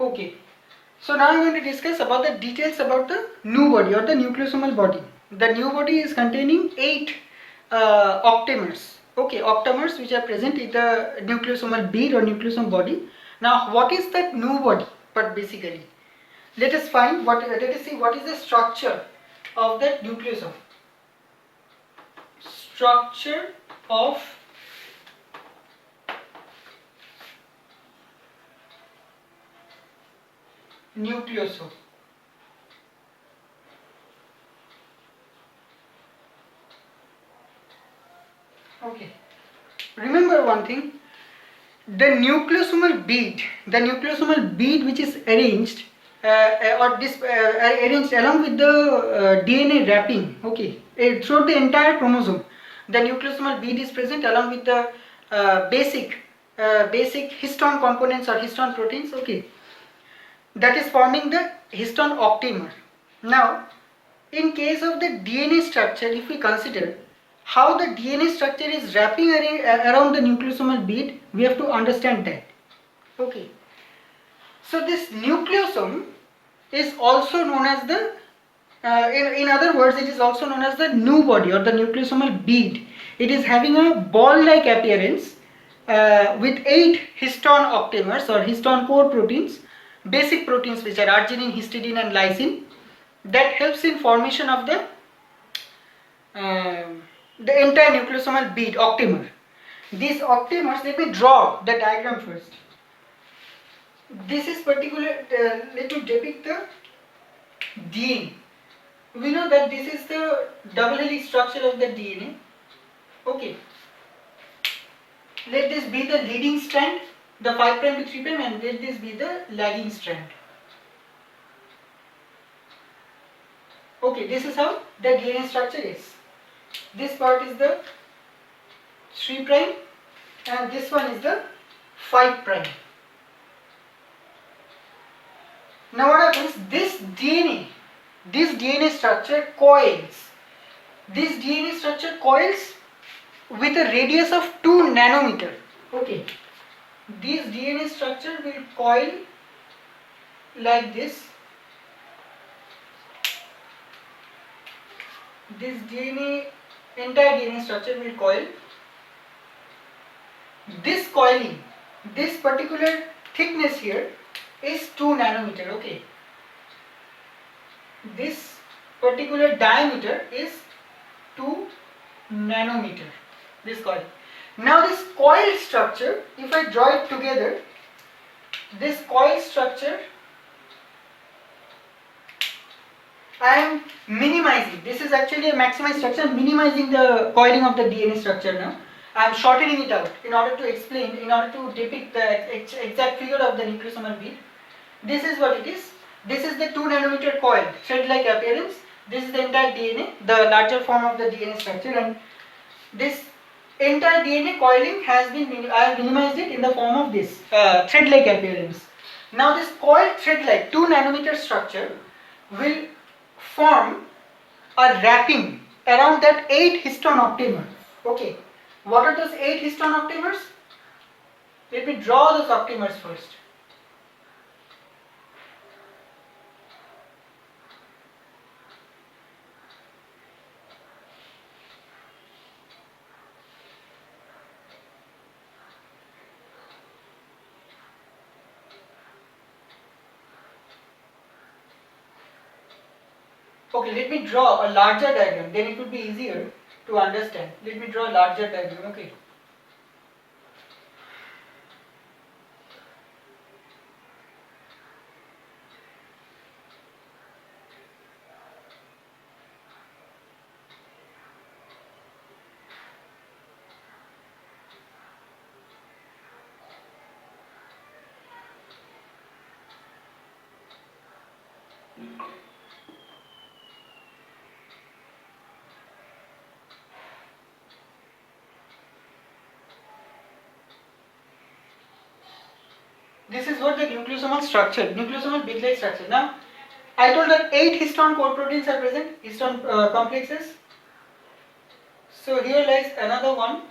Okay. So now I'm going to discuss about the details about the new body or the nucleosomal body. The new body is containing 8 octamers. Okay, octamers which are present in the nucleosomal bead or nucleosome body. Now, what is that new body? But basically, let us find what. Let us see what is the structure of that nucleosome. Structure of nucleosome. Okay. Remember one thing. The nucleosomal bead which is arranged arranged along with the DNA wrapping, okay, throughout the entire chromosome. The nucleosomal bead is present along with the basic histone components or histone proteins, okay, that is forming the histone octamer. Now, in case of the DNA structure, if we consider how the DNA structure is wrapping around the nucleosomal bead, we have to understand that. Okay. So this nucleosome is also known as the, in other words, it is also known as the new body or the nucleosomal bead. It is having a ball-like appearance with 8 histone octamers or histone core proteins, basic proteins which are arginine, histidine and lysine, that helps in formation of the entire nucleosomal bead octamer. These octamers, let me draw the diagram first. This is particular, let me depict the DNA. We know that this is the double helix structure of the DNA. Okay. Let this be the leading strand, the 5' to 3', and let this be the lagging strand. Okay, this is how the DNA structure is. This part is the 3' and this one is the 5'. Now what happens? This DNA structure coils. This DNA structure coils with a radius of 2 nanometer. Okay. This DNA structure will coil like this. This entire DNA structure will coil. This coiling, this particular thickness here is 2 nanometer. Okay. This particular diameter is 2 nanometer. This coil. Now this coil structure, if I draw it together, this coil structure, I am minimizing. This is actually a maximized structure. I am minimizing the coiling of the DNA structure now. I am shortening it out in order to explain, in order to depict the exact figure of the nucleosomal bead. This is what it is. This is the 2 nanometer coil, thread-like appearance. This is the entire DNA, the larger form of the DNA structure, and this entire DNA coiling has been, I have minimized it in the form of this thread-like appearance. Now this coiled thread-like 2 nanometer structure will form a wrapping around that 8 histone octamer. Okay, what are those 8 histone octamers? Let me draw those octamers first. Okay, let me draw a larger diagram, then it would be easier to understand. Let me draw a larger diagram, okay. This is what the nucleosomal structure, nucleosomal bead-like structure. Now, I told that 8 histone core proteins are present, histone complexes. So here lies another one.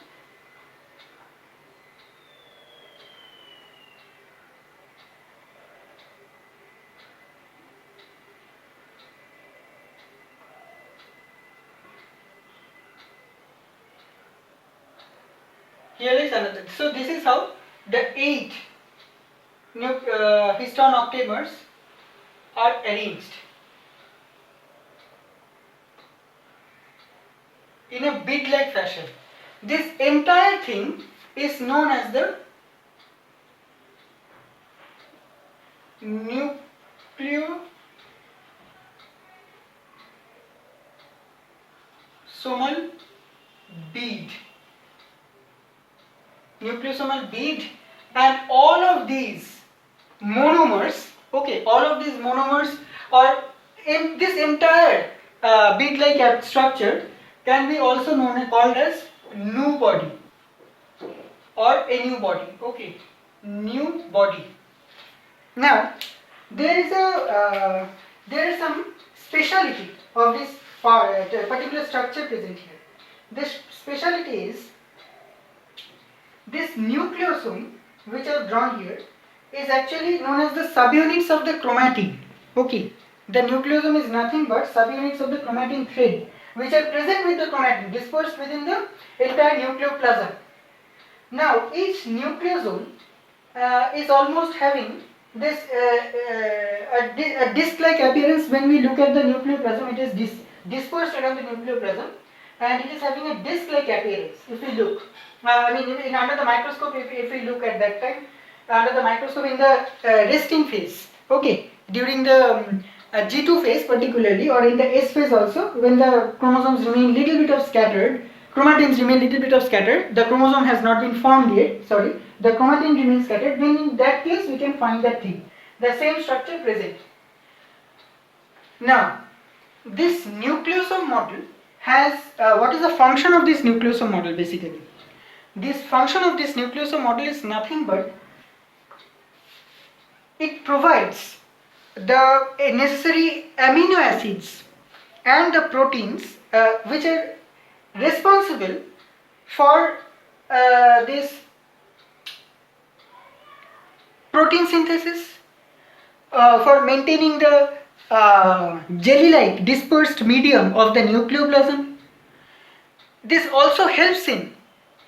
Here is another. So this is how the 8 histone octamers are arranged in a bead-like fashion. This entire thing is known as the nucleosomal bead. Nucleosomal bead, and all of these monomers, okay, all of these monomers or in this entire bead-like structure can be also known and called as new body or a new body. Okay, new body. Now there is some speciality of this particular structure present here. This speciality is this nucleosome, which I have drawn here, is actually known as the subunits of the chromatin. Okay, the nucleosome is nothing but subunits of the chromatin thread, which are present with the chromatin dispersed within the entire nucleoplasm. Now each nucleosome is almost having this a disc-like appearance. When we look at the nucleoplasm, it is dispersed around the nucleoplasm, and it is having a disc-like appearance. If we look, I mean, under the microscope, if we look at that time, under the microscope in the resting phase, okay, during the G2 phase particularly, or in the S phase also, when the chromosomes remain little bit of scattered, chromatins remain little bit of scattered, the chromosome has not been formed yet, sorry, the chromatin remains scattered, then in that case we can find that thing, the same structure present. Now, this nucleosome model has, what is the function of this nucleosome model basically? This function of this nucleosome model is nothing but it provides the necessary amino acids and the proteins which are responsible for this protein synthesis, for maintaining the jelly-like dispersed medium of the nucleoplasm. This also helps in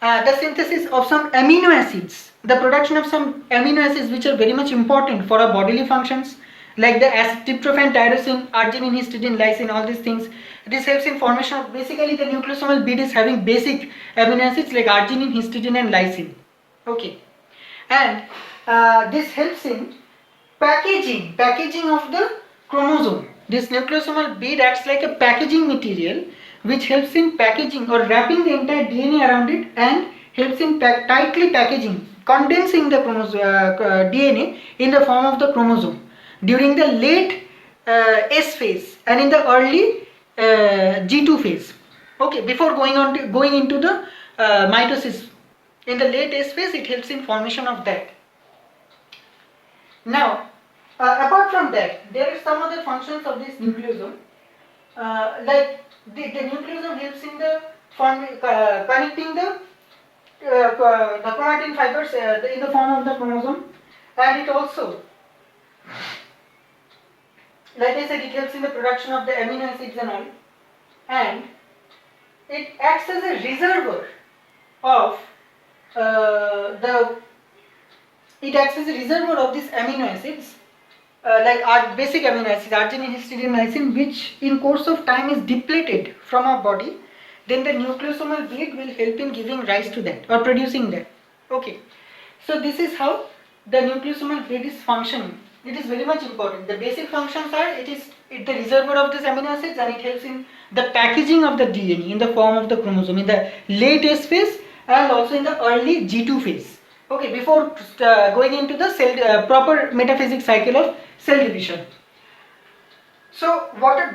the synthesis of some amino acids, the production of some amino acids which are very much important for our bodily functions, like the tryptophan, tyrosine, arginine, histidine, lysine, all these things. This helps in formation of, basically the nucleosomal bead is having basic amino acids like arginine, histidine and lysine. Okay, and this helps in packaging of the chromosome. This nucleosomal bead acts like a packaging material which helps in packaging or wrapping the entire DNA around it, and helps in tightly packaging, condensing the DNA in the form of the chromosome during the late S phase and in the early G2 phase. Okay, before going into the mitosis, in the late S phase, it helps in formation of that. Now, apart from that, there are some other functions of this nucleosome, like the nucleosome helps in the connecting the chromatin fibers in the form of the chromosome, and it also, like I said, it helps in the production of the amino acids and all, and it acts as a reservoir of these amino acids, like our basic amino acids, arginine, histidine, lysine, which in course of time is depleted from our body. Then the nucleosomal bead will help in giving rise to that or producing that. Okay, so this is how the nucleosomal bead is functioning. It is very much important. The basic functions are, it is the reservoir of these amino acids, and it helps in the packaging of the DNA in the form of the chromosome in the late S phase and also in the early G2 phase. Okay, before going into the cell proper metaphysics cycle of cell division. So what are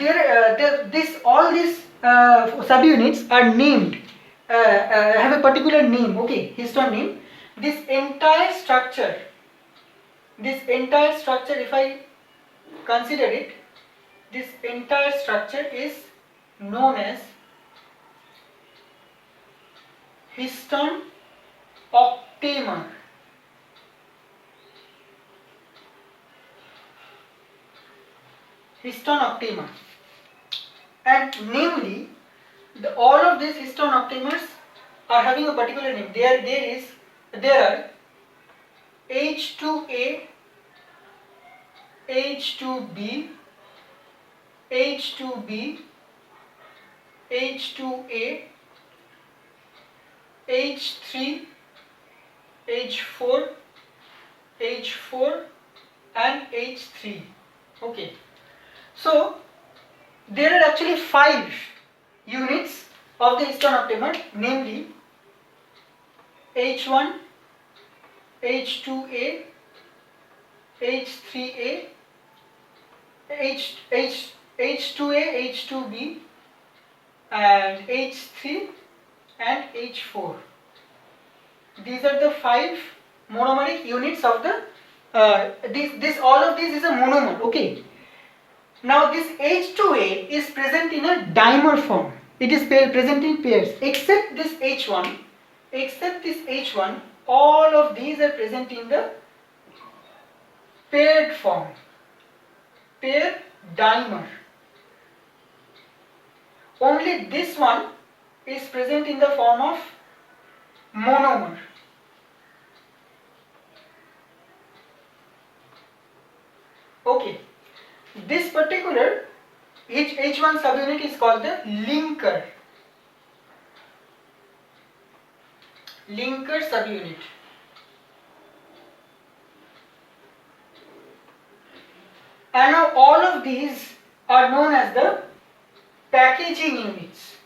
all these subunits are named, have a particular name, okay, histone name. This entire structure, if I consider it, this entire structure is known as histone octamer. Histone octamer, and namely all of these histone octamers are having a particular name. There are H2A, H2B, H2B, H2A, H3, H4, H4 and H3. Okay. So there are actually 5 units of the histone octamer, namely H1, H2A, H3A, H2A, H2B and H3 and H4. These are the 5 monomeric units of the all of this is a monomer. Okay. Now this H2A is present in a dimer form. It is present in pairs, except this H1. Except this H1, all of these are present in the paired form, pair dimer. Only this one is present in the form of monomer. Okay, this particular H1 subunit is called the linker. Linker subunit. And now all of these are known as the packaging units.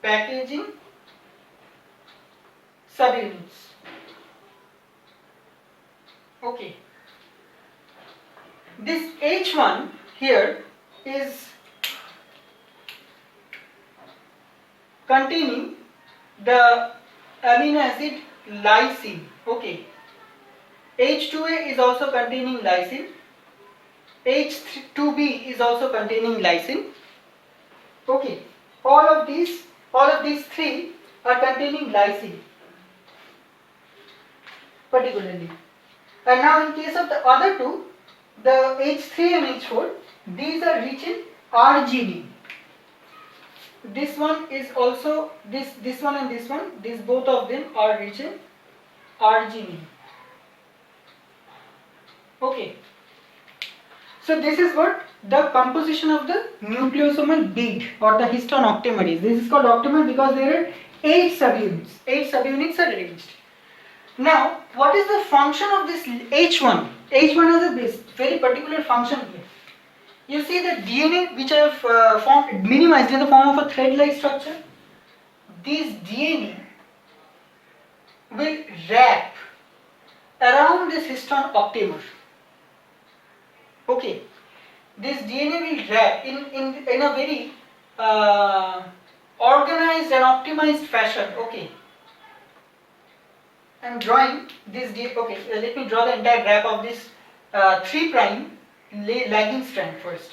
Packaging subunits. Okay. This H1 here is containing the amino acid lysine. Okay. H2A is also containing lysine. H2B is also containing lysine. Okay. All of these 3 are containing lysine particularly. And now in case of the other 2, the H3 and H4, these are rich in arginine. This one is also this one and this one, these both of them are rich in arginine. Okay. So this is what the composition of the nucleosomal bead or the histone octamer is. This is called octamer because there are 8 subunits. 8 subunits are arranged. Now, what is the function of this H1? H1 has a very particular function here. You see the DNA which I have minimized in the form of a thread-like structure. This DNA will wrap around this histone octamer. Okay, this DNA will wrap in a very organized and optimized fashion. Okay, I am drawing this DNA. Okay, let me draw the entire graph of this 3' lagging strand first.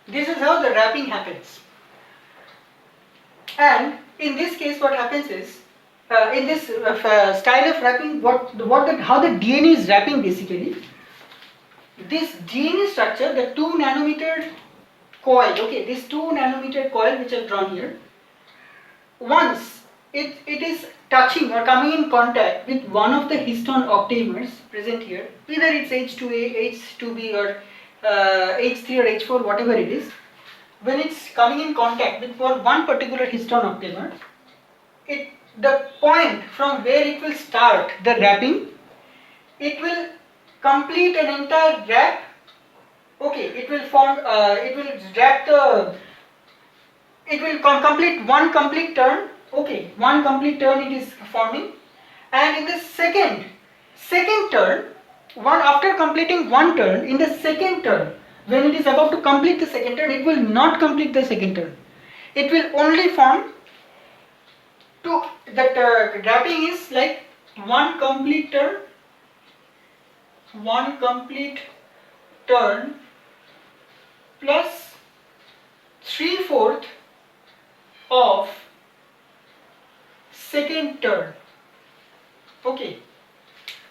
This is how the wrapping happens. And in this case, what happens is, in this style of wrapping, how the DNA is wrapping basically. This DNA structure, the 2 nanometer coil. Okay, this 2 nanometer coil which I have drawn here. Once it is touching or coming in contact with one of the histone octamers present here, either it's H2A, H2B or H3 or H4, whatever it is. When it's coming in contact with one particular histone octamer, the point from where it will start the wrapping, it will complete an entire wrap. Okay, it will form, it will wrap the, it will complete one complete turn. Okay, one complete turn it is forming, and in the second turn, after completing one turn, in the second turn, when it is about to complete the second turn, it will not complete the second turn. It will only form two. That wrapping is like one complete turn plus 3/4 of second turn. Okay,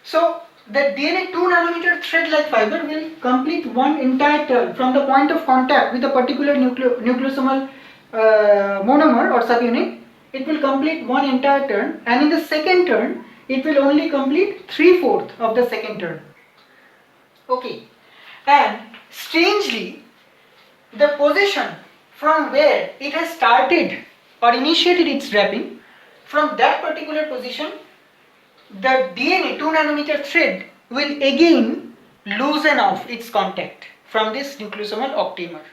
so the DNA 2 nanometer thread-like fiber will complete one entire turn from the point of contact with a particular nucleosomal monomer or subunit. It will complete one entire turn, and in the second turn it will only complete 3/4 of the second turn. Okay, and strangely, the position from where it has started or initiated its wrapping, from that particular position, the DNA 2 nanometer thread will again loosen off its contact from this nucleosomal octamer.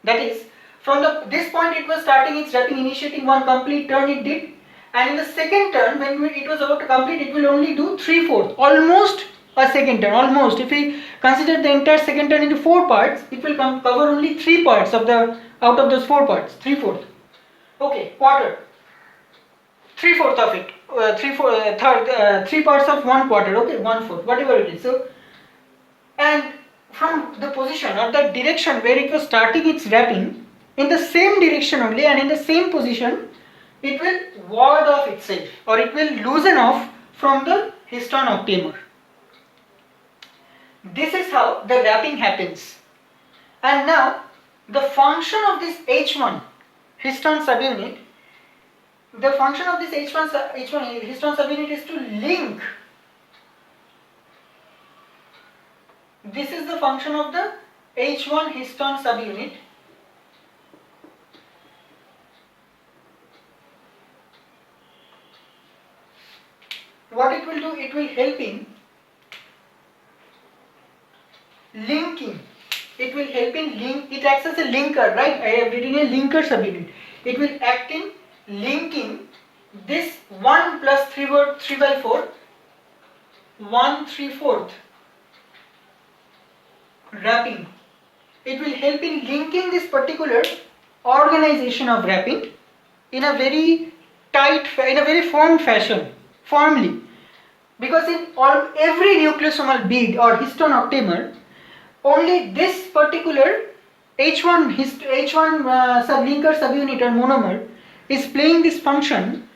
That is, from this point it was starting its wrapping, initiating one complete turn it did, and in the second turn when it was about to complete, it will only do 3/4, almost a second turn, almost. If we consider the entire second turn into 4 parts, it will cover only 3 parts of out of those 4 parts, 3/4. Okay, quarter. 3/4 of it, 3 parts of 1/4, okay, 1/4, whatever it is. So, and from the position or the direction where it was starting its wrapping, in the same direction only and in the same position, it will ward off itself, or it will loosen off from the histone octamer. This is how the wrapping happens. And now, the function of this H1 histone subunit, the function of this H1 histone subunit is to link. This is the function of the H1 histone subunit. What it will do, it will help in linking. It will help in link. It acts as a linker, right? I have written a linker subunit. It will act in linking this 1 plus 3/4, 1/3/4 wrapping. It will help in linking this particular organization of wrapping in a very tight, in a very firm fashion, firmly. Because in every nucleosomal bead or histone octamer, only this particular H1 sublinker subunit or monomer is playing this function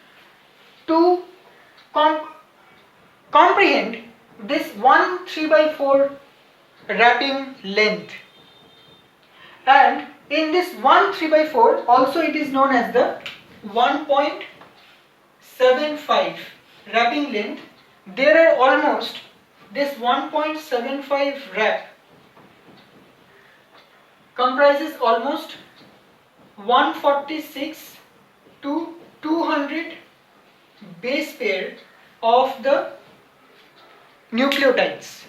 to comprehend this 1/3/4 wrapping length. And in this 1/3/4 also it is known as the 1.75 wrapping length. There are almost this 1.75 wrap comprises almost 146 to 200 base pair of the nucleotides.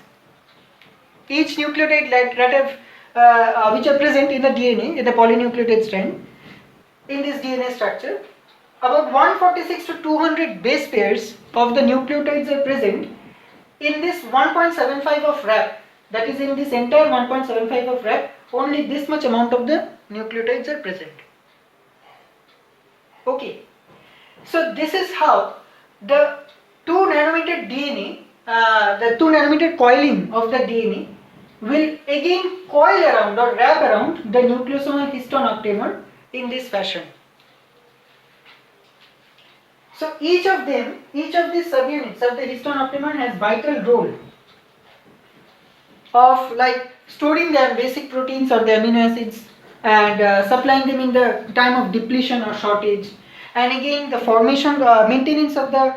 Each nucleotide which are present in the DNA, in the polynucleotide strand, in this DNA structure, about 146 to 200 base pairs of the nucleotides are present in this 1.75 of wrap. That is, in this entire 1.75 of wrap, only this much amount of the nucleotides are present. Okay, so this is how the 2 nanometer DNA, the 2 nanometer coiling of the DNA will again coil around or wrap around the nucleosomal histone octamer in this fashion. So each of these subunits of the histone octamer has vital role of like storing their basic proteins or the amino acids and supplying them in the time of depletion or shortage, and again the formation, maintenance of the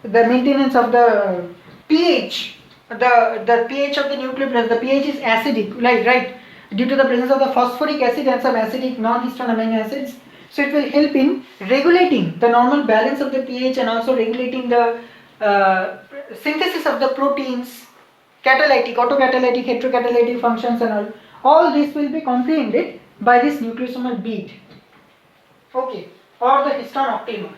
maintenance of the pH, the pH of the nucleoplast. The pH is acidic, right? Due to the presence of the phosphoric acid and some acidic non-histone amino acids. So it will help in regulating the normal balance of the pH and also regulating the synthesis of the proteins, catalytic, autocatalytic, heterocatalytic functions and all. All this will be comprehended by this nucleosomal bead, okay, or the histone octamer.